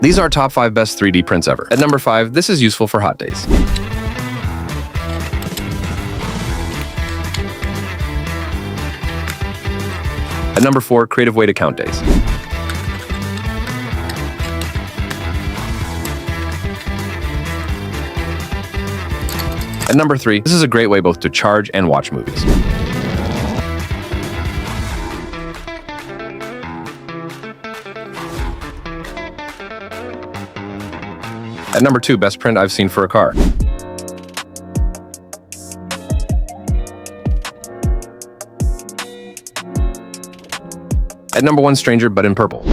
These are top 5 best 3D prints ever. At number 5, this is useful for hot days. At number 4, creative way to count days. At number 3, this is a great way both to charge and watch movies. At number 2, best print I've seen for a car. At number 1, Stranger but in purple.